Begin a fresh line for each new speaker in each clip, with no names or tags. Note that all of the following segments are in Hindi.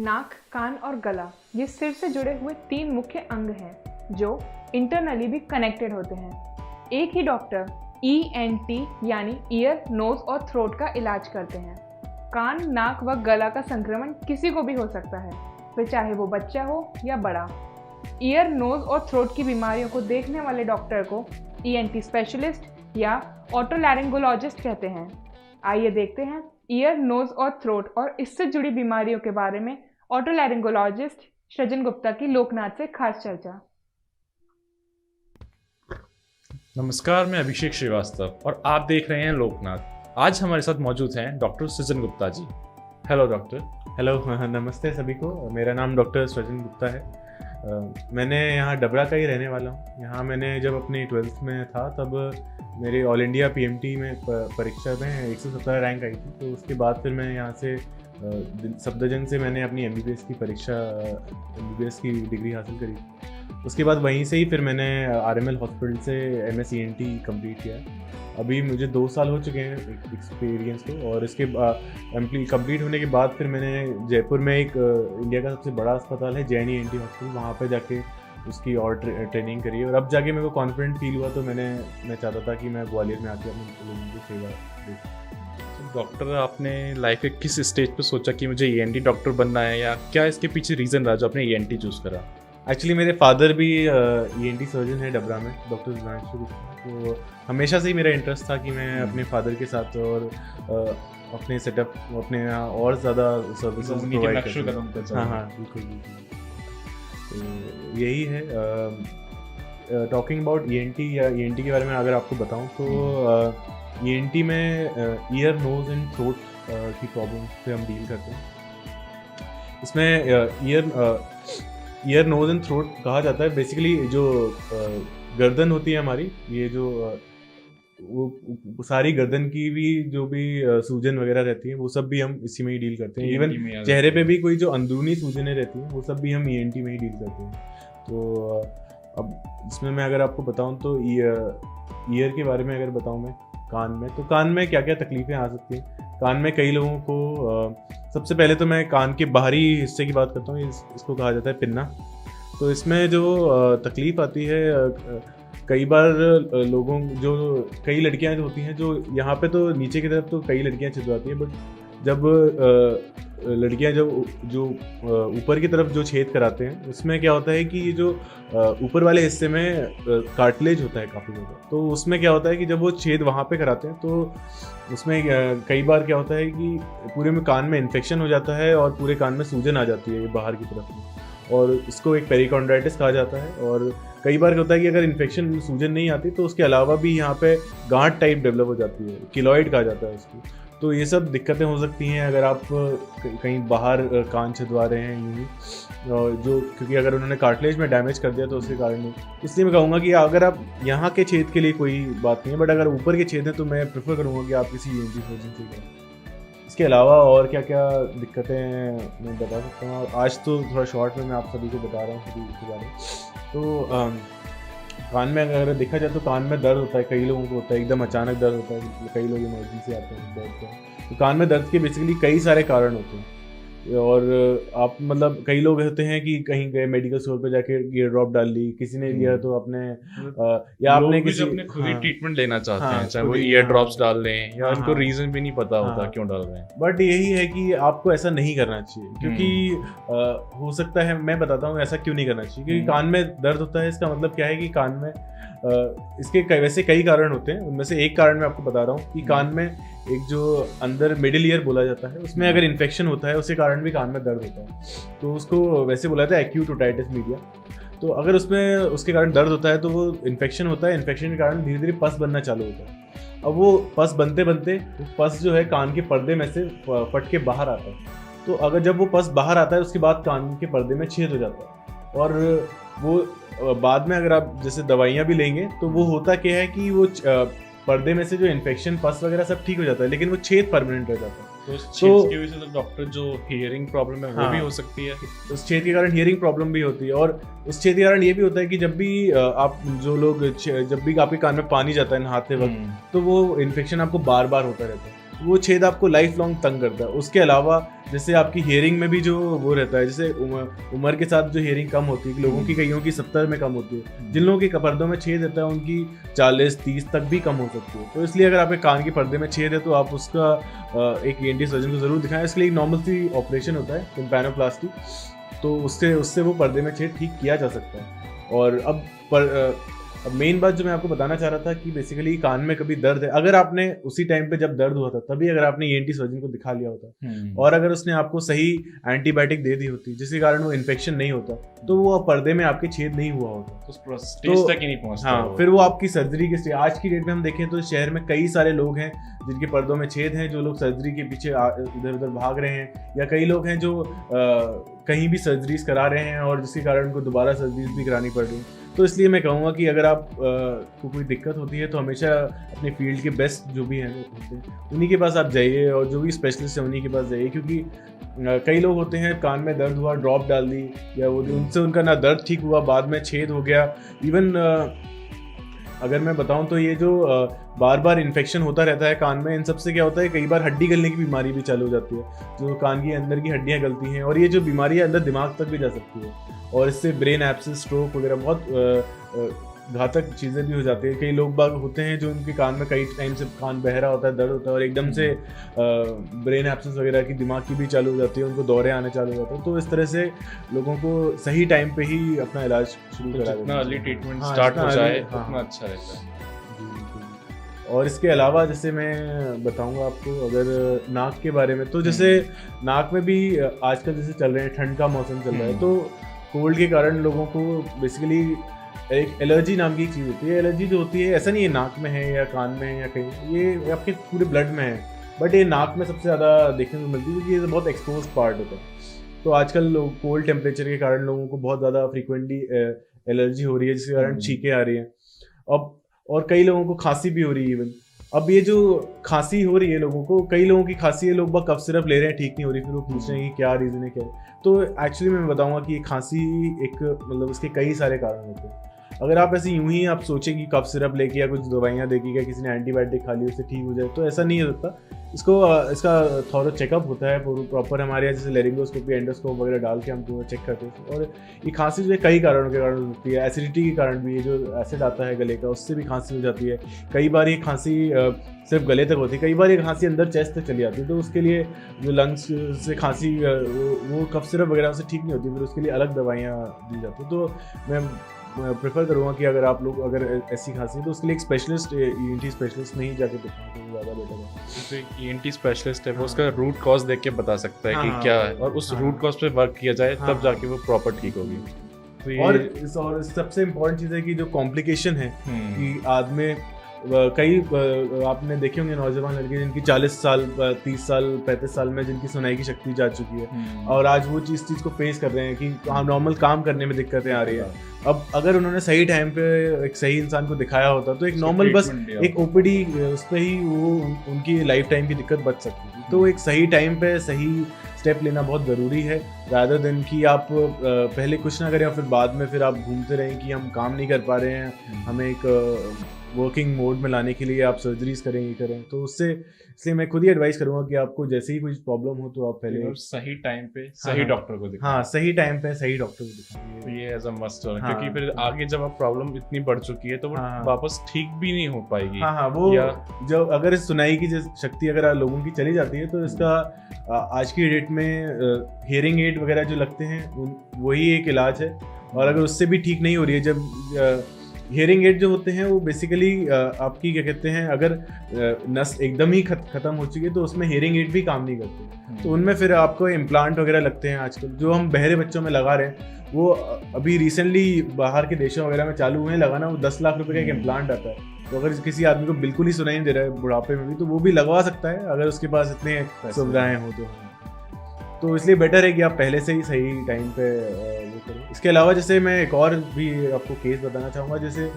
नाक, कान और गला ये सिर से जुड़े हुए तीन मुख्य अंग हैं जो इंटरनली भी कनेक्टेड होते हैं। एक ही डॉक्टर ENT यानी ईयर, नोज और थ्रोट का इलाज करते हैं। कान, नाक व गला का संक्रमण किसी को भी हो सकता है, फिर चाहे वो बच्चा हो या बड़ा। ईयर, नोज और थ्रोट की बीमारियों को देखने वाले डॉक्टर को ENT स्पेशलिस्ट या ओटोलैरिंगोलॉजिस्ट कहते हैं। आइए देखते हैं ईयर, नोज और थ्रोट और इससे जुड़ी बीमारियों के बारे में ओटोलैरिंगोलॉजिस्ट सृजन गुप्ता की लोकनाथ से खास चर्चा।
नमस्कार, मैं अभिषेक श्रीवास्तव और आप देख रहे हैं लोकनाथ। आज हमारे साथ मौजूद हैं doctor Srijan Gupta ji. Hello doctor.
Hello, नमस्ते सभी को। मेरा नाम डॉक्टर सृजन गुप्ता है। मैंने यहाँ डबरा का ही रहने वाला हूँ। यहाँ मैंने जब अपनी 12th में था तब मेरे ऑल इंडिया PMT में परीक्षा में 117 रैंक आई थी। तो उसके बाद फिर मैं यहाँ से सफदरजंग से मैंने अपनी MBBS की परीक्षा MBBS की डिग्री हासिल करी। उसके बाद वहीं से ही फिर मैंने RML हॉस्पिटल से MS ENT कंप्लीट किया। अभी मुझे 2 साल हो चुके हैं एक्सपीरियंस को। और इसके कंप्लीट होने के बाद फिर मैंने जयपुर में एक इंडिया का सबसे बड़ा अस्पताल है JNE ENT हॉस्पिटल, वहाँ पे जाके उसकी और ट्रेनिंग करी। और अब जाके मेरे को कॉन्फिडेंट फील हुआ तो मैं चाहता था कि मैं ग्वालियर में आके अपने लोगों की सेवा दूँ।
डॉक्टर, आपने लाइफ के किस स्टेज पे सोचा कि मुझे ENT डॉक्टर बनना है, या क्या इसके पीछे रीज़न रहा जो आपने ENT चूज़ करा?
एक्चुअली मेरे फादर भी ENT सर्जन है डबरा में, डॉक्टर सुधांशु गुप्ता। तो हमेशा से ही मेरा इंटरेस्ट था कि मैं अपने फादर के साथ और अपने सेटअप अपने यहाँ और ज़्यादा सर्विसेज प्रोवाइड करूँ। हाँ, बिल्कुल। तो यही है। टॉकिंग अबाउट ENT या ENT के बारे में अगर आपको बताऊँ तो ENT में ईयर, नोज एंड थ्रोट की प्रॉब्लम पे हम डील करते हैं। इसमें ईयर, नोज एंड थ्रोट कहा जाता है। बेसिकली जो गर्दन होती है हमारी, ये जो वो सारी गर्दन की भी जो भी सूजन वगैरह रहती है वो सब भी हम इसी में ही डील करते हैं। इवन चेहरे पे भी कोई जो अंदरूनी सूजनें रहती हैं वो सब भी हम ENT में ही डील करते हैं। तो अब इसमें मैं अगर आपको बताऊं तो ईयर के बारे में अगर बताऊं मैं, कान में क्या क्या तकलीफ़ें आ सकती हैं। कान में कई लोगों को सबसे पहले तो मैं कान के बाहरी हिस्से की बात करता हूँ। इसको कहा जाता है पिन्ना। तो इसमें जो तकलीफ़ आती है, कई बार कई लड़कियां जो होती हैं जो यहाँ पे तो नीचे की तरफ तो कई लड़कियां छिदवाती हैं, बट जब लड़कियां जो ऊपर की तरफ जो छेद कराते हैं उसमें क्या होता है कि ये जो ऊपर वाले हिस्से में कार्टिलेज होता है काफ़ी ज़्यादा। तो उसमें क्या होता है कि जब वो छेद वहाँ पे कराते हैं तो उसमें कई बार क्या होता है कि पूरे में कान में इन्फेक्शन हो जाता है और पूरे कान में सूजन आ जाती है बाहर की तरफ में, और इसको एक पेरिकॉन्ड्राइटिस कहा जाता है। और कई बार होता है कि अगर इन्फेक्शन सूजन नहीं आती तो उसके अलावा भी यहाँ पे गांठ टाइप डेवलप हो जाती है, किलॉइड कहा जाता है उसको। तो ये सब दिक्कतें हो सकती हैं अगर आप कहीं बाहर कान छिदवा रहे हैं यूँ ही, क्योंकि अगर उन्होंने कार्टिलेज में डैमेज कर दिया तो उसके कारण नहीं। इसलिए मैं कहूँगा कि अगर आप यहाँ के छेद के लिए कोई बात नहीं है, बट अगर ऊपर के छेद हैं तो मैं प्रेफर करूँगा कि आप किसी ENT सर्जन से करें। इसके अलावा और क्या क्या दिक्कतें हैं मैं बता सकता हूँ। आज तो थोड़ा शॉर्ट में मैं आप सभी को बता रहा हूँ सभी के बारे में। तो कान में अगर देखा जाए तो कान में दर्द होता है, कई लोगों को होता है, एकदम अचानक दर्द होता है, कई लोग इमरजेंसी आते हैं दर्द का। तो कान में दर्द के बेसिकली कई सारे कारण होते हैं। और आप मतलब कई लोग होते हैं कि कहीं गए मेडिकल स्टोर पे जाके ईयर ड्रॉप डाल ली, किसी ने लिया तो अपने या आपने किसी
अपने खुद ही ट्रीटमेंट लेना चाहते हैं, चाहे वो ईयर ड्रॉप्स डाल लें या उनको रीजन भी नहीं पता होता क्यों डाल रहे हैं।
बट यही है कि आपको ऐसा नहीं करना चाहिए, क्योंकि हो सकता है, मैं बताता हूँ ऐसा क्यों नहीं करना चाहिए। क्योंकि कान में दर्द होता है, इसका मतलब क्या है कि कान में इसके वैसे कई कारण होते हैं। उनमें से एक कारण मैं आपको बता रहा हूँ कि कान में एक जो अंदर मिडिल ईयर बोला जाता है उसमें अगर इन्फेक्शन होता है उसके कारण भी कान में दर्द होता है। तो उसको वैसे बोला जाता है एक्यूट ओटाइटिस मीडिया। तो अगर उसमें उसके कारण दर्द होता है तो वो इन्फेक्शन होता है, इन्फेक्शन के कारण धीरे धीरे पस बनना चालू होता है। अब वो पस बनते बनते पस जो है कान के पर्दे में से फट के बाहर आता है। तो अगर जब वो पस बाहर आता है उसके बाद कान के पर्दे में छेद हो जाता है, और वो बाद में अगर आप जैसे दवाइयाँ भी लेंगे तो वो होता क्या है कि वो पर्दे में से जो इन्फेक्शन पस वगैरह सब ठीक हो जाता है, लेकिन वो छेद परमानेंट रह जाता है।
तो उस छेद की वजह से डॉक्टर जो हियरिंग प्रॉब्लम है वो भी हो सकती है।
उस छेद के कारण हियरिंग प्रॉब्लम भी होती है। और उस छेद के कारण ये भी होता है कि जब भी आप जब भी आपके कान में पानी जाता है नहाते वक्त तो वो इन्फेक्शन आपको बार बार होता रहता है। वो छेद आपको लाइफ लॉन्ग तंग करता है। उसके अलावा जैसे आपकी हियरिंग में भी जो वो रहता है, जैसे उम्र के साथ जो हियरिंग कम होती है, लोगों की कईयों की 70 में कम होती है, जिन लोगों के पर्दों में छेद रहता है उनकी 40-30 तक भी कम हो सकती है। तो इसलिए अगर आपके कान के पर्दे में छेद है तो आप उसका एक ENT सर्जन को ज़रूर दिखाएं। इसके लिए एक नॉर्मल सी ऑपरेशन होता है टिम्पैनोप्लास्टी, तो उससे वो पर्दे में छेद ठीक किया जा सकता है। और अब मेन बात जो मैं आपको बताना चाह रहा था कि बेसिकली कान में कभी दर्द है, अगर आपने उसी टाइम पे जब दर्द हुआ था तभी अगर आपने ENT सर्जन को दिखा लिया होता और अगर उसने आपको सही एंटीबायोटिक दे दी होती जिसके कारण वो इन्फेक्शन नहीं होता, तो वो पर्दे में आपके छेद नहीं हुआ होता,
तो स्टेज तक ही नहीं पहुंचता।
हाँ, फिर वो आपकी सर्जरी के स्टेज। आज की डेट में हम देखें तो शहर में कई सारे लोग हैं जिनके पर्दों में छेद हैं, जो लोग सर्जरी के पीछे इधर उधर भाग रहे हैं, या कई लोग हैं जो कहीं भी सर्जरीज करा रहे हैं और जिसके कारण उनको दोबारा सर्जरीज भी करानी पड़ रही है। तो इसलिए मैं कहूँगा कि अगर आप को कोई दिक्कत होती है तो हमेशा अपने फील्ड के बेस्ट जो भी हैं उन्हीं के पास आप जाइए, और जो भी स्पेशलिस्ट हैं उन्हीं के पास जाइए, क्योंकि कई लोग होते हैं कान में दर्द हुआ, ड्रॉप डाल दी, या वो उनसे उनका ना दर्द ठीक हुआ, बाद में छेद हो गया। इवन अगर मैं बताऊं तो ये जो बार बार इन्फेक्शन होता रहता है कान में, इन सब से क्या होता है, कई बार हड्डी गलने की बीमारी भी चालू हो जाती है, जो कान के अंदर की हड्डियां गलती हैं, और ये जो बीमारी है अंदर दिमाग तक भी जा सकती है, और इससे ब्रेन एब्सेस, स्ट्रोक वगैरह बहुत घातक चीज़ें भी हो जाती है। कई लोग बाग होते हैं जो उनके कान में कई टाइम से कान बह रहा होता है, दर्द होता है, और एकदम से ब्रेन एब्सेस वगैरह की दिमाग की भी चालू हो जाती है, उनको दौरे आने चालू हो जाते हैं। तो इस तरह से लोगों को सही टाइम पे ही अपना इलाज शुरू करा देना,
जितना अर्ली ट्रीटमेंट स्टार्ट हो जाए उतना अच्छा रहता है।
और इसके अलावा जैसे मैं बताऊंगा आपको अगर नाक के बारे में, तो जैसे नाक में भी आजकल जैसे चल रहे हैं, ठंड का मौसम चल रहा है, तो कोल्ड के कारण लोगों को बेसिकली एक एलर्जी नाम की चीज़ होती है। एलर्जी जो होती है, ऐसा नहीं है नाक में है या कान में है या कहीं, ये आपके पूरे ब्लड में है, बट ये नाक में सबसे ज़्यादा देखने को मिलती है क्योंकि ये बहुत एक्सपोज पार्ट होता है। तो आजकल लोग कोल्ड टेम्परेचर के कारण लोगों को बहुत ज़्यादा फ्रीक्वेंटली एलर्जी हो रही है, जिसके कारण छींकें आ रही हैं। अब और कई लोगों को खांसी भी हो रही है इवन। अब ये जो खांसी हो रही है लोगों को, कई लोगों की खांसी है, लोग बस कफ सिरप ले रहे हैं, ठीक नहीं हो रही, फिर वो पूछ रहे हैं कि क्या रीज़न है, क्या है। तो एक्चुअली मैं बताऊंगा कि खांसी एक मतलब इसके कई सारे कारण होते हैं। अगर आप ऐसे यूं ही आप सोचें कि कफ सिरप लेके या कुछ दवाइयाँ देके या किसी ने एंटीबायोटिक खा ली उससे ठीक हो जाए, तो ऐसा नहीं हो सकता। इसका थोड़ा चेकअप होता है प्रॉपर, हमारे यहाँ जैसे लेरिंगोस्कोपी, एंडोस्कोप वगैरह डाल के हम पूरा चेक करते हैं। और ये खांसी जो है कई कारणों के कारण होती है। एसिडिटी के कारण भी, ये जो एसिड आता है गले का, उससे भी खांसी हो जाती है। कई बार ये खांसी सिर्फ गले तक होती है, कई बार ये खांसी अंदर चेस्ट तक चली जाती है, तो उसके लिए जो लंग्स से खांसी वो कफ सिरप वगैरह से ठीक नहीं होती, फिर उसके लिए अलग दवाइयाँ दी जाती है। तो मैं प्रेफर करूँगा कि अगर आप लोग अगर ऐसी खांसी है तो उसके लिए एक स्पेशलिस्ट, ENT स्पेशलिस्ट में ही जाके दिखाएं तो ज़्यादा बेटर है।
जो ENT स्पेशलिस्ट है वो उसका रूट कॉज देख के बता सकता है कि क्या है, और उस रूट कॉज पे वर्क किया जाए तब जाके वो प्रॉपर ठीक होगी। तो
और सबसे इम्पोर्टेंट चीज़ है कि जो कॉम्प्लिकेशन है कि आदमी कई आपने देखे होंगे नौजवान लड़के जिनकी 40 साल 30 साल 35 साल में जिनकी सुनाई की शक्ति जा चुकी है, और आज वो चीज़ को फेस कर रहे हैं कि नॉर्मल काम करने में दिक्कतें आ रही है। अब अगर उन्होंने सही टाइम पे एक सही इंसान को दिखाया होता तो एक नॉर्मल बस एक OPD उस पर ही वो उनकी लाइफ टाइम की दिक्कत बच सकती थी। तो एक सही टाइम पे सही स्टेप लेना बहुत ज़रूरी है, रादर देन कि आप पहले कुछ ना करें और फिर बाद में फिर आप घूमते रहें कि हम काम नहीं कर पा रहे हैं, हमें एक वर्किंग मोड में लाने के लिए आप सर्जरीज करें, ये करें। तो इसलिए मैं खुद ही एडवाइस करूंगा कि आपको जैसे ही कोई प्रॉब्लम हो तो आप पहले
सही टाइम पे सही डॉक्टर को दिखाएं।
हाँ, सही टाइम पे सही डॉक्टर को दिखाएं,
तो ये एज अ मस्ट है, क्योंकि फिर आगे जब आप प्रॉब्लम इतनी बढ़ चुकी है तो वो वापस ठीक भी नहीं हो पाएगी।
हाँ, वो जब अगर सुनाई की शक्ति अगर लोगों की चली जाती है तो इसका आज की डेट में हियरिंग एड वगैरह जो लगते हैं वही एक इलाज है। और अगर उससे भी ठीक नहीं हो रही है, जब हियरिंग एड जो होते हैं वो बेसिकली आपकी क्या कहते हैं, अगर नस एकदम ही खत्म हो चुकी है तो उसमें हियरिंग एड भी काम नहीं करते, तो उनमें फिर आपको इम्प्लांट वगैरह लगते हैं। आजकल जो हम बहरे बच्चों में लगा रहे हैं वो अभी रिसेंटली बाहर के देशों वगैरह में चालू हुए हैं लगाना, वो 10 लाख रुपए का एक इम्प्लांट आता है। तो अगर किसी आदमी को बिल्कुल ही सुनाई नहीं दे रहा है बुढ़ापे में भी, तो वो भी लगवा सकता है अगर उसके पास इतने सुविधाएं हो तो इसलिए बेटर है कि आप पहले से ही सही टाइम पे वो करें। इसके अलावा जैसे मैं एक और भी आपको केस बताना चाहूँगा, जैसे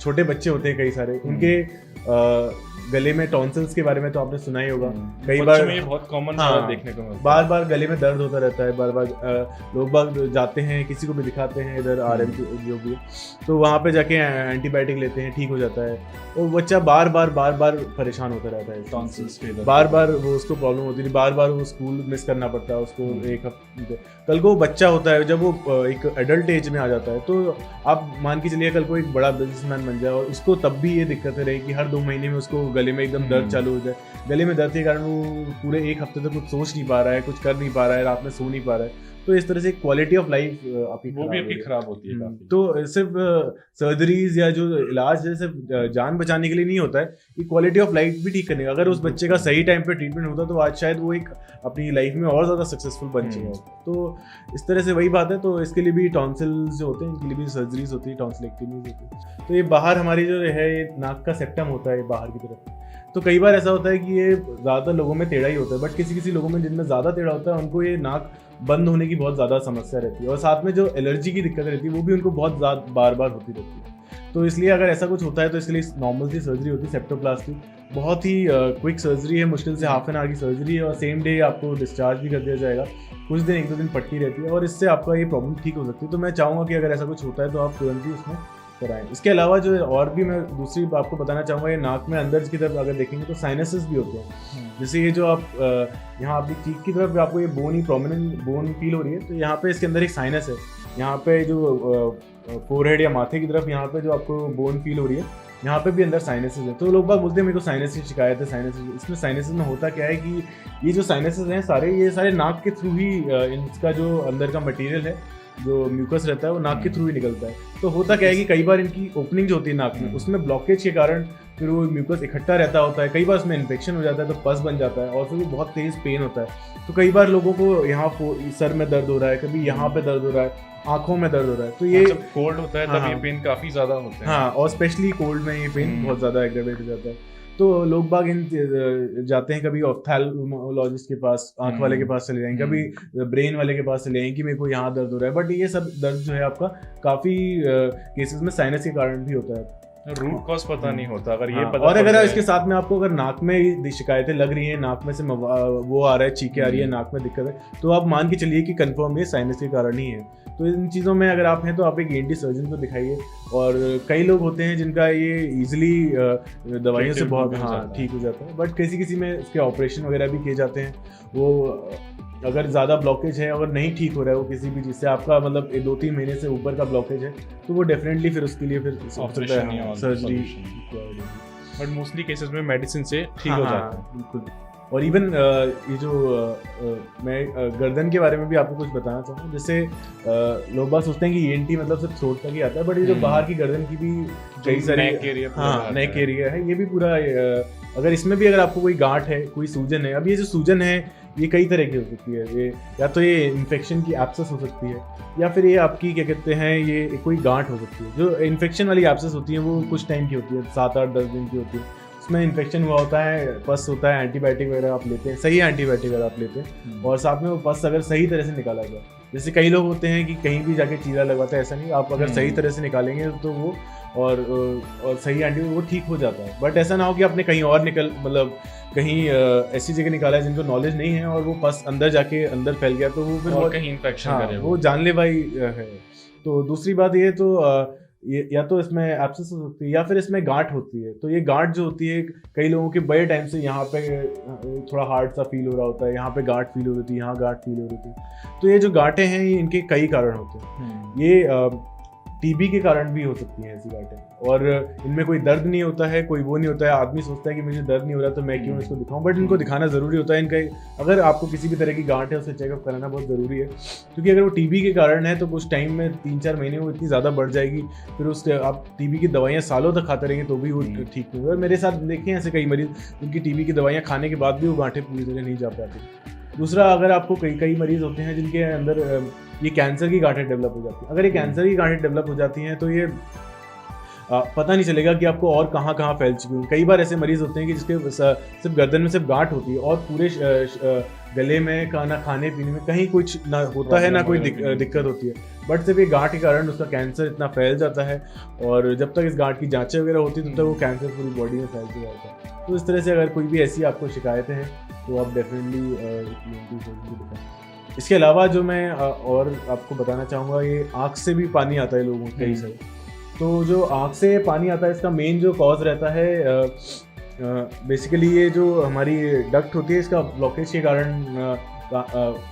छोटे बच्चे होते हैं कई सारे, उनके गले में टॉन्सिल्स के बारे में तो आपने सुना ही होगा। कई
बच्चों
बार
में ये बहुत कॉमन
हाँ,
देखने को मिलता है।
बार बार गले में दर्द होता रहता है, बार बार लोग बाग जाते हैं, किसी को भी दिखाते हैं इधर RM जो भी है, तो वहाँ पे जाके एंटीबायोटिक लेते हैं, ठीक हो जाता है। और बच्चा बार बार परेशान होता रहता है
टॉन्सिल्स के
बार बार वो उसको प्रॉब्लम होती है, बार बार वो स्कूल मिस करना पड़ता है उसको। एक हफ्ते कल को बच्चा होता है, जब वो एक एडल्ट एज में आ जाता है, तो आप मान के चलिए कल को एक बड़ा बिजनेसमैन बन जाए और उसको तब भी ये दिक्कतें रही कि हर 2 महीने में उसको गले में एकदम दर्द चालू हो जाए। गले में दर्द के कारण वो पूरे एक हफ्ते तक कुछ सोच नहीं पा रहा है, कुछ कर नहीं पा रहा है, रात में सो नहीं पा रहा है। तो इस तरह से क्वालिटी ऑफ लाइफ आपकी
वो भी आपकी खराब होती है काफी।
तो सिर्फ सर्जरीज या जो इलाज है सिर्फ जान बचाने के लिए नहीं होता है, ये क्वालिटी ऑफ लाइफ भी ठीक करने का। अगर उस बच्चे का सही टाइम पे ट्रीटमेंट होता तो आज शायद वो एक अपनी लाइफ में और ज़्यादा सक्सेसफुल बन चुका होता। तो इस तरह से वही बात है। तो इसके लिए भी टॉन्सिल्स जो होते हैं, इनके लिए भी सर्जरीज होती है, टॉन्सिलेक्टमीज होती है। तो ये बाहर हमारी जो है ये नाक का सेप्टम होता है बाहर की तरफ। तो कई बार ऐसा होता है कि ये ज़्यादातर लोगों में टेढ़ा ही होता है, बट किसी लोगों में जिनमें ज़्यादा टेढ़ा होता है उनको ये नाक बंद होने की बहुत ज़्यादा समस्या रहती है, और साथ में जो एलर्जी की दिक्कत रहती है वो भी उनको बहुत ज़्यादा बार होती रहती है। तो इसलिए अगर ऐसा कुछ होता है तो इसके लिए नॉर्मल सी सर्जरी होती है, सेप्टोप्लास्टी। बहुत ही क्विक सर्जरी है, मुश्किल से हाफ एन आवर की सर्जरी है, और सेम डे आपको डिस्चार्ज भी कर दिया जाएगा। कुछ दिन 1-2 दिन पट्टी रहती है और इससे आपका ये प्रॉब्लम ठीक हो सकती है। तो मैं चाहूँगा कि अगर ऐसा कुछ होता है तो आप तुरंत ही उसमें कराएं। इसके अलावा जो और भी मैं दूसरी आपको बताना चाहूँगा, ये नाक में अंदर की तरफ अगर देखेंगे तो साइनसेस भी होते हैं। जैसे ये जो आप यहाँ अपनी चीक की तरफ आपको ये बोन ही प्रोमिनेंट बोन फील हो रही है, तो यहाँ पे इसके अंदर एक साइनस है। यहाँ पे जो फोरहेड या माथे की तरफ यहाँ पे जो आपको बोन फील हो रही है, यहाँ पे भी अंदर साइनसेस है। तो लोग बात बोलते हैं मेरे को साइनस की शिकायत है, साइनसेस। इसमें साइनसेस में होता क्या है कि ये जो साइनसेस हैं ये सारे नाक के थ्रू ही इनका जो अंदर का मटेरियल है, जो म्यूकस रहता है, वो नाक के थ्रू ही निकलता है। तो होता क्या है कि कई बार इनकी ओपनिंग जो होती है नाक में, उसमें ब्लॉकेज के कारण फिर वो म्यूकस इकट्ठा रहता होता है। कई बार उसमें इन्फेक्शन हो जाता है तो पस बन जाता है, और फिर वो बहुत तेज़ पेन होता है। तो कई बार लोगों को यहाँ सर में दर्द हो रहा है, कभी यहाँ पे दर्द हो रहा है, आंखों में दर्द हो रहा है। तो ये
जब कोल्ड होता है तब ये पेन काफ़ी ज़्यादा होता है।
हाँ, और स्पेशली कोल्ड में ये पेन बहुत ज़्यादा एग्रेवेट हो जाता है। तो लोग बाग इन जाते हैं, कभी ऑप्थेल्मोलॉजिस्ट के पास, आंख वाले के पास चले जाएंगे, कभी ब्रेन वाले के पास चले जाएंगे कि मेरे को यहाँ दर्द हो रहा है। बट ये सब दर्द जो है आपका काफ़ी केसेस में साइनस के कारण भी होता है।
रूट कॉज पता नहीं होता अगर ये पता।
और अगर इसके साथ में आपको अगर नाक में शिकायतें लग रही हैं, नाक में से वो आ रहा है, चीखें आ रही है, नाक में दिक्कत है, तो आप मान के चलिए कि कंफर्म ये साइनस के कारण ही है। तो इन चीज़ों में अगर आप हैं तो आप एक ENT सर्जन को दिखाइए। और कई लोग होते हैं जिनका ये ईजिली दवाइयों से बहुत ठीक हो जाता है, बट किसी में इसके ऑपरेशन वगैरह भी किए जाते हैं। वो अगर ज़्यादा ब्लॉकेज है, अगर नहीं ठीक हो रहा है वो किसी भी चीज़ से, आपका मतलब 2-3 महीने से ऊपर का ब्लॉकेज है, तो वो डेफिनेटली फिर उसके लिए फिर सर्जरी।
बट मोस्टली केसेस में मेडिसिन से ठीक हो जाता है।
बिल्कुल। और इवन ये जो मैं गर्दन के बारे में भी आपको कुछ बताना चाहूँगा। जैसे लोग बात सोचते हैं कि ENT मतलब सिर्फ थ्रोट तक ही आता है, बट ये जो बाहर की गर्दन की भी कई सारी नेक एरिया है, ये भी पूरा अगर इसमें भी अगर आपको कोई गांठ है, कोई सूजन है, अब ये जो सूजन है ये कई तरह की हो सकती है। ये या तो ये इन्फेक्शन की एब्सेस हो सकती है, या फिर ये आपकी क्या कहते हैं, ये कोई गांठ हो सकती है। जो इन्फेक्शन वाली एब्सेस होती है वो कुछ टाइम की होती है, 7-8-10 दिन की होती है। उसमें इन्फेक्शन हुआ होता है, पस होता है, एंटीबायोटिक वगैरह आप लेते हैं, सही एंटीबायोटिक वगैरह आप लेते हैं, और साथ में वो पस अगर सही तरह से निकाला जाए। जैसे कई लोग होते हैं कि कहीं भी जाके चीरा लगवाते हैं, ऐसा नहीं, आप अगर सही तरह से निकालेंगे तो वो और सही एंटीबायोटिक वो ठीक हो जाता है। बट ऐसा ना हो कि आपने कहीं और मतलब कहीं ऐसी जगह निकाला है जिनको नॉलेज नहीं है, और वो पस अंदर जाके अंदर फैल गया, तो वो फिर
कहीं इन्फेक्शन करे,
वो जानलेवा ही है। तो दूसरी बात ये तो ये या तो इसमें एब्सेस हो सकती है, या फिर इसमें गांठ होती है। तो ये गांठ जो होती है, कई लोगों के बड़े टाइम से यहाँ पे थोड़ा हार्ड सा फील हो रहा होता है, यहाँ पे गांठ फील हो रही थी, यहाँ गांठ फील हो रही थी। तो ये जो गांठें हैं ये इनके कई कारण होते हैं। ये TB के कारण भी हो सकती हैं ऐसी गांठें, और इनमें कोई दर्द नहीं होता है, कोई वो नहीं होता है। आदमी सोचता है कि मुझे दर्द नहीं हो रहा तो मैं क्यों इसको दिखाऊं, बट इनको दिखाना ज़रूरी होता है। इनका अगर आपको किसी भी तरह की गांठ है उसे चेकअप कराना बहुत ज़रूरी है, क्योंकि अगर वो TB के कारण है तो कुछ टाइम में 3-4 महीने वो इतनी ज़्यादा बढ़ जाएगी, फिर उससे आप TB की दवाइयाँ सालों तक खाते रहेंगे तो भी वो ठीक नहीं होगा। मेरे साथ देखे ऐसे कई मरीज जिनकी TB की दवाइयाँ खाने के बाद भी वो गांठें पूरी तरह नहीं जा पाती। दूसरा, अगर आपको कई मरीज होते हैं जिनके अंदर ये कैंसर की गांठें डेवलप हो जाती हैं। अगर ये कैंसर की गांठें डेवलप हो जाती हैं तो ये पता नहीं चलेगा कि आपको और कहाँ फैल चुकी है। कई बार ऐसे मरीज होते हैं कि जिसके सिर्फ गर्दन में सिर्फ गांठ होती है और पूरे गले में ना खाने पीने में कहीं कुछ ना होता है, ना कोई दिक्कत होती है, बट सिर्फ ये गांठ के कारण उसका कैंसर इतना फैल जाता है। और जब तक इस गांठ की जांचें वगैरह होती है तब तक वो कैंसर पूरी बॉडी में फैलते जाता है। तो इस तरह से अगर कोई भी ऐसी आपको शिकायतें हैं तो आप डेफिनेटली ENT सर्जन को दिखाएं। इसके अलावा जो मैं और आपको बताना चाहूँगा, ये आँख से भी पानी आता है लोगों को कई सारे। तो जो आँख से पानी आता है इसका मेन जो कॉज रहता है बेसिकली ये जो हमारी डक्ट होती है इसका ब्लॉकेज के कारण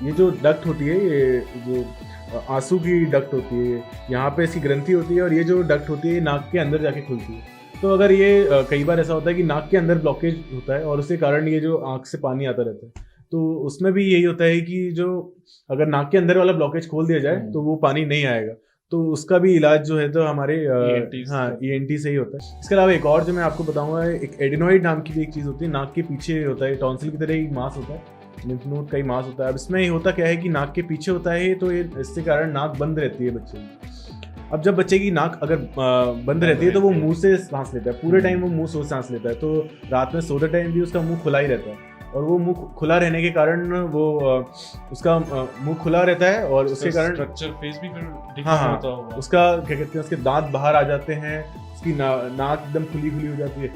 ये जो डक्ट होती है, ये जो आंसू की डक्ट होती है, यहाँ पे इसकी ग्रंथि होती है और ये जो डक्ट होती है नाक के अंदर जाके खुलती है। तो अगर ये कई बार ऐसा होता है कि नाक के अंदर ब्लॉकेज होता है और उसके कारण ये जो आँख से पानी आता रहता है, तो उसमें भी यही होता है कि जो अगर नाक के अंदर वाला ब्लॉकेज खोल दिया जाए तो वो पानी नहीं आएगा। तो उसका भी इलाज जो है तो हमारे ENT से ही होता है। इसके अलावा एक और जो मैं आपको बताऊंगा, एक एडिनॉइड नाम की भी एक चीज़ होती है, नाक के पीछे होता है, टॉन्सिल की तरह ही मांस होता है, लिम्फ नोड का ही मांस होता है। अब इसमें होता क्या है कि नाक के पीछे होता है, तो ये इसके कारण नाक बंद रहती है बच्चे की। अब जब बच्चे की नाक अगर बंद रहती है तो वो मुंह से सांस लेता है, पूरे टाइम वो मुंह से सांस लेता है, तो रात में सोते टाइम भी उसका मुंह खुला ही रहता है। और वो मुंह खुला रहने के कारण वो उसका मुंह खुला रहता है और उसके कारण
स्ट्रक्चर फेस भी फिर
होता होगा। उसका क्या कहते हैं, उसके दांत बाहर आ जाते हैं, उसकी नाक एकदम खुली खुली हो जाती है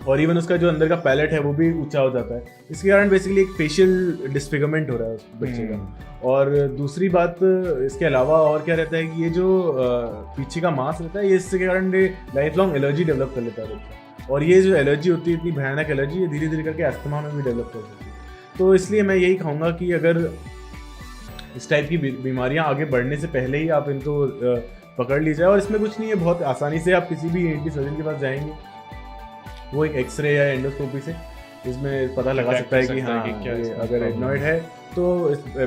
और इवन उसका जो अंदर का पैलेट है वो भी ऊंचा हो जाता है। इसके कारण बेसिकली एक फेशियल डिस्फिगरमेंट हो रहा है उस बच्चे का। और दूसरी बात इसके अलावा और क्या रहता है कि ये जो पीछे का मांस रहता है, ये इसके कारण लाइफ लॉन्ग एलर्जी डेवलप कर लेता है बच्चा। और ये जो एलर्जी होती है, इतनी भयानक एलर्जी, ये धीरे धीरे करके अस्थमा में भी डेवलप कर सकती है। तो इसलिए मैं यही कहूँगा कि अगर इस टाइप की बीमारियां आगे बढ़ने से पहले ही आप इनको पकड़ ली जाए, और इसमें कुछ नहीं है, बहुत आसानी से आप किसी भी ENT सर्जन के पास जाएंगे, वो एक एक्सरे या एंडोस्कोपी से इसमें पता लगा सकता है कि हाँ अगर एडनॉइड है तो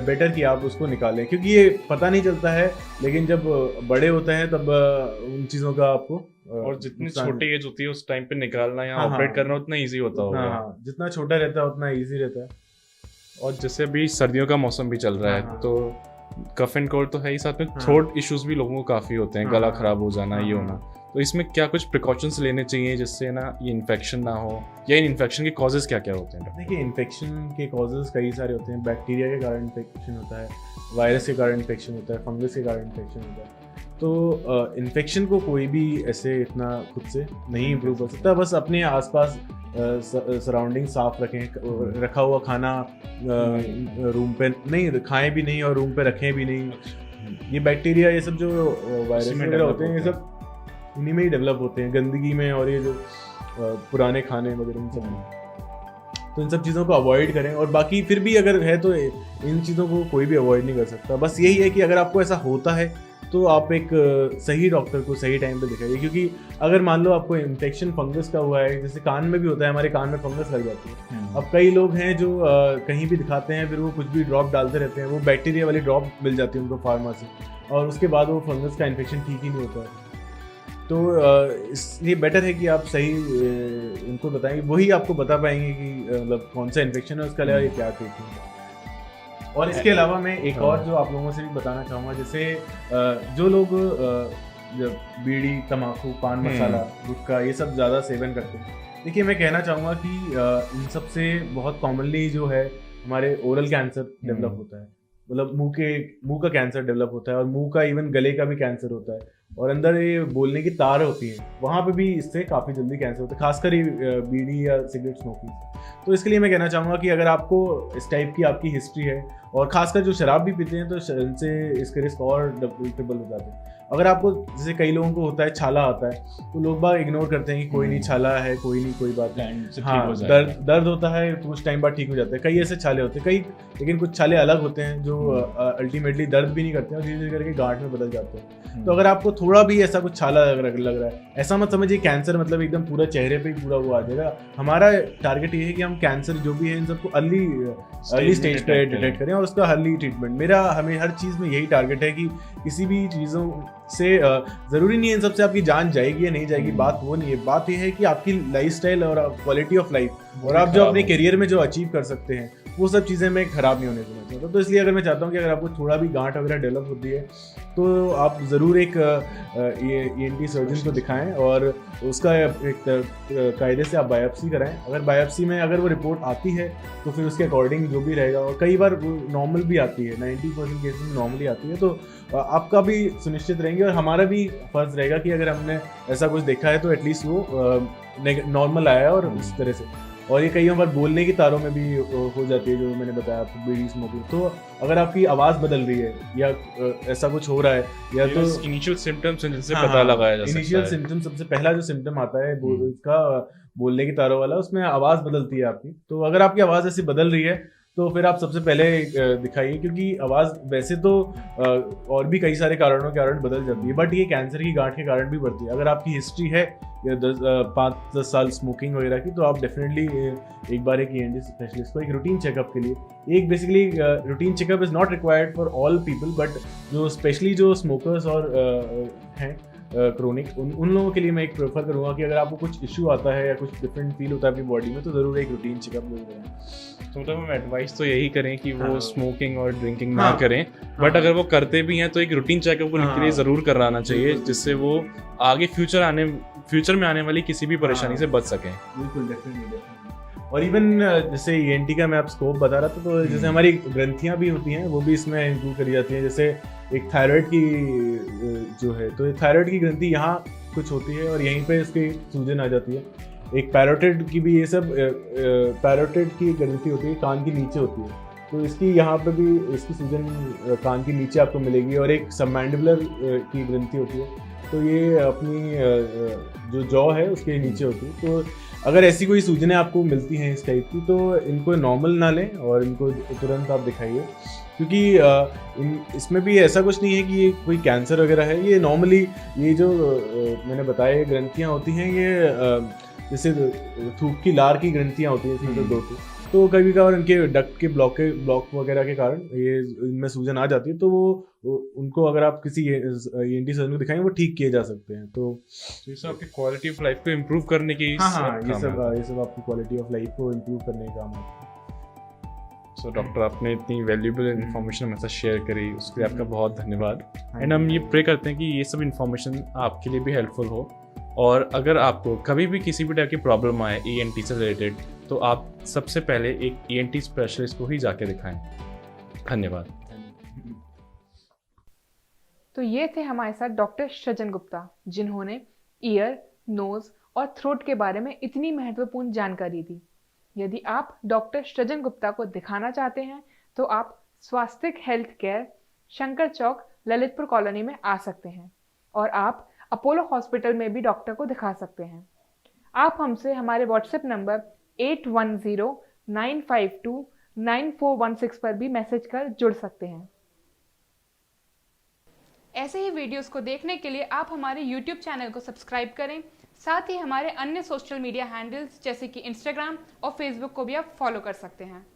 बेटर कि आप उसको निकालें, क्योंकि ये पता नहीं चलता है, लेकिन जब बड़े होते हैं तब उन चीज़ों का आपको
और जितनी छोटी एज होती है उस टाइम पे निकालना या ऑपरेट करना उतना इजी होता होगा।
हाँ, जितना छोटा रहता है उतना इजी रहता है।
और जैसे अभी सर्दियों का मौसम भी चल रहा है, तो कफ एंड कोल्ड तो है ही, साथ में थ्रोट इश्यूज भी लोगों को काफ़ी होते हैं, गला खराब हो जाना, ये होना। तो इसमें क्या कुछ प्रिकॉशंस लेने चाहिए जिससे ना ये इन्फेक्शन ना हो, या इन इन्फेक्शन के कॉजेज क्या क्या होते हैं?
देखिए, इन्फेक्शन के कॉजेज कई सारे होते हैं। बैक्टीरिया के कारण इन्फेक्शन होता है, वायरस के कारण इन्फेक्शन होता है, फंगस के कारण इन्फेक्शन होता है। तो इन्फेक्शन को कोई भी ऐसे इतना खुद से नहीं इम्प्रूव कर सकता, बस अपने आसपास सराउंडिंग साफ रखें, रखा हुआ खाना रूम पे नहीं खाएं भी नहीं और रूम पे रखें भी नहीं। ये बैक्टीरिया, ये सब जो वायरस वगैरह होते हैं, ये सब इन्हीं में ही डेवलप होते हैं, गंदगी में, और ये जो पुराने खाने वगैरह इन सब में। तो इन सब चीज़ों को अवॉइड करें। और बाकी फिर भी अगर है तो इन चीज़ों को कोई भी अवॉइड नहीं कर सकता। बस यही है कि अगर आपको ऐसा होता है तो आप एक सही डॉक्टर को सही टाइम पे दिखाइए, क्योंकि अगर मान लो आपको इन्फेक्शन फंगस का हुआ है, जैसे कान में भी होता है, हमारे कान में फंगस लग जाती है। अब कई लोग हैं जो कहीं भी दिखाते हैं, फिर वो कुछ भी ड्रॉप डालते रहते हैं, वो बैक्टीरिया वाली ड्रॉप मिल जाती है उनको फार्मेसी, और उसके बाद वो फंगस का इन्फेक्शन ठीक ही नहीं होता है। तो इसलिए बेटर है कि आप सही उनको बताएंगे, वही आपको बता पाएंगे कि मतलब कौन सा इन्फेक्शन है, उसका अलावा क्या ट्रीटमेंट है। और इसके अलावा मैं एक और जो आप लोगों से भी बताना चाहूँगा, जैसे जो लोग बीड़ी, तम्बाकू, पान मसाला, गुटखा, ये सब ज़्यादा सेवन करते हैं, देखिए मैं कहना चाहूँगा कि इन सब से बहुत कॉमनली जो है हमारे ओरल कैंसर डेवलप होता है, मतलब मुंह का कैंसर डेवलप होता है, और मुंह का इवन गले का भी कैंसर होता है, और अंदर ये बोलने की तार होती हैं, वहाँ पे भी इससे काफ़ी जल्दी कैंसर होता है, खासकर ये बीड़ी या सिगरेट स्मोकिंग। तो इसके लिए मैं कहना चाहूँगा कि अगर आपको इस टाइप की आपकी हिस्ट्री है, और खासकर जो शराब भी पीते हैं, तो इनसे इसके रिस्क और डबल हो जाते हैं। अगर आपको, जैसे कई लोगों को होता है छाला आता है, तो लोग बाग इग्नोर करते हैं कि कोई नहीं, छाला है, कोई नहीं, कोई बात नहीं, हाँ दर्द होता है तो कुछ टाइम बाद ठीक हो जाता है। कई ऐसे छाले होते हैं, लेकिन कुछ छाले अलग होते हैं जो अल्टीमेटली दर्द भी नहीं करते हैं और धीरे धीरे करके गांठ में बदल जाते हैं। तो अगर आपको थोड़ा भी ऐसा कुछ छाला लग रहा है, ऐसा मत समझिए कैंसर मतलब एकदम पूरा चेहरे पे ही पूरा वो आ जाएगा। हमारा टारगेट ये है कि हम कैंसर जो भी है इन सबको अर्ली स्टेज पे डिटेक्ट करें और उसका अर्ली ट्रीटमेंट। हमें हर चीज़ में यही टारगेट है कि किसी भी चीज़ों से ज़रूरी नहीं है इन सबसे आपकी जान जाएगी या नहीं जाएगी, बात वो नहीं है। बात ये है कि आपकी लाइफस्टाइल और क्वालिटी ऑफ लाइफ और आप जो अपने करियर में जो अचीव कर सकते हैं वो सब चीज़ें मैं ख़राब नहीं होने देना चाहता। तो इसलिए अगर मैं चाहता हूँ कि अगर आपको थोड़ा भी गांठ वगैरह डेवलप होती है तो आप ज़रूर एक ENT सर्जन को दिखाएं और उसका एक कायदे से आप बायोप्सी कराएं। अगर बायोप्सी में अगर वो रिपोर्ट आती है तो फिर उसके अकॉर्डिंग जो भी रहेगा, और कई बार नॉर्मल भी आती है, 90% केसेस में नॉर्मली आती है, तो आपका भी सुनिश्चित रहेंगे और हमारा भी फ़र्ज़ रहेगा कि अगर हमने ऐसा कुछ देखा है तो एटलीस्ट वो नॉर्मल आया है और इस तरह से। और ये कई बार बोलने की तारों में भी हो जाती है, जो मैंने बताया आपको, बीड़ी स्मोकिंग। तो अगर आपकी आवाज़ बदल रही है या ऐसा कुछ हो रहा है या तो
इनिशियल सिम्टम्स जिनसे पता लगाया जा सकता है।
इनिशियल सिम्टम, सबसे पहला जो सिम्टम आता है इसका बोलने की तारों वाला, उसमें आवाज़ बदलती है आपकी। तो अगर आपकी आवाज़ ऐसी बदल रही है तो फिर आप सबसे पहले दिखाइए, क्योंकि आवाज़ वैसे तो और भी कई सारे कारणों के कारण बदल जाती है, बट ये कैंसर की गांठ के कारण भी बढ़ती है। अगर आपकी हिस्ट्री है या 5-10 साल स्मोकिंग वगैरह की, तो आप डेफिनेटली एक बार एक ENT स्पेशलिस्ट को एक रूटीन चेकअप के लिए, एक basically routine checkup is not required for all people, but जो स्पेशली जो स्मोकर्स और हैं क्रोनिक, उन लोगों के लिए मैं एक प्रेफर करूँगा कि अगर आपको कुछ इशू आता है या कुछ डिफरेंट फील होता है अपनी बॉडी में, तो ज़रूर एक रूटीन चेकअप जरूर करें।
तो मतलब हम एडवाइस तो यही करें कि वो स्मोकिंग और ड्रिंकिंग ना करें, बट अगर वो करते भी हैं तो एक रूटीन चेकअप उनके लिए ज़रूर कराना चाहिए, जिससे वो आगे फ्यूचर में आने वाली किसी भी परेशानी से बच सकें।
बिल्कुल, डेफिनेटली। और इवन जैसे ENT का मैं आप स्कोप बता रहा था, तो जैसे हमारी ग्रंथियाँ भी होती हैं, वो भी इसमें इंक्लूड करी जाती हैं। जैसे एक थायराइड की जो है, तो थायराइड की ग्रंथि यहाँ कुछ होती है और यहीं पे इसकी सूजन आ जाती है। एक पैरोटिड की भी, ये सब पैरोटिड की ग्रंथि होती है, कान के नीचे होती है, तो इसकी यहाँ पे भी इसकी सूजन कान के नीचे आपको मिलेगी। और एक सबमैंडिबुलर की ग्रंथि होती है, तो ये अपनी जो जॉ है उसके नीचे होती है। तो अगर ऐसी कोई सूजनें आपको मिलती हैं इस टाइप की, तो इनको नॉर्मल ना लें और इनको तुरंत आप दिखाइए, क्योंकि इसमें भी ऐसा कुछ नहीं है कि ये कोई कैंसर वगैरह है। ये नॉर्मली ये जो मैंने बताया ग्रंथियाँ होती हैं, ये जैसे थूक की लार की ग्रंथियाँ होती हैं इसमें, तो कभी कभार उनके डक्ट के ब्लॉक वगैरह के कारण ये इनमें सूजन आ जाती है। तो वो उनको अगर आप किसी ENT सर्जन को दिखाएं, वो ठीक किए जा सकते हैं। तो
ये सब आपकी क्वालिटी ऑफ लाइफ को इम्प्रूव करने की
ये सब आपकी क्वालिटी ऑफ लाइफ को इम्प्रूव करने का काम है।
सो डॉक्टर, आपने इतनी वैल्यूएबल इन्फॉर्मेशन हमारे साथ शेयर करी, उसके लिए आपका बहुत धन्यवाद। एंड हम ये प्रे करते हैं कि ये सब इन्फॉर्मेशन आपके लिए भी हेल्पफुल हो, और अगर आपको कभी भी किसी भी टाइप की प्रॉब्लम आए ENT से रिलेटेड, तो आप सबसे पहले एक ENT स्पेशलिस्ट को ही जाके दिखाएं। धन्यवाद।
तो ये थे हमारे साथ डॉक्टर सृजन गुप्ता, जिन्होंने ईयर, नोज और थ्रोट के बारे में इतनी महत्वपूर्ण जानकारी दी। यदि आप डॉक्टर सृजन गुप्ता को दिखाना चाहते हैं तो आप स्वास्तिक हेल्थ केयर, शंकर चौक, ललितपुर कॉलोनी में आ सकते हैं, और आप अपोलो हॉस्पिटल में भी डॉक्टर को दिखा सकते हैं। आप हमसे हमारे व्हाट्सएप नंबर 8109529416 पर भी मैसेज कर जुड़ सकते हैं। ऐसे ही वीडियोस को देखने के लिए आप हमारे YouTube चैनल को सब्सक्राइब करें, साथ ही हमारे अन्य सोशल मीडिया हैंडल्स जैसे कि Instagram और Facebook को भी आप फॉलो कर सकते हैं।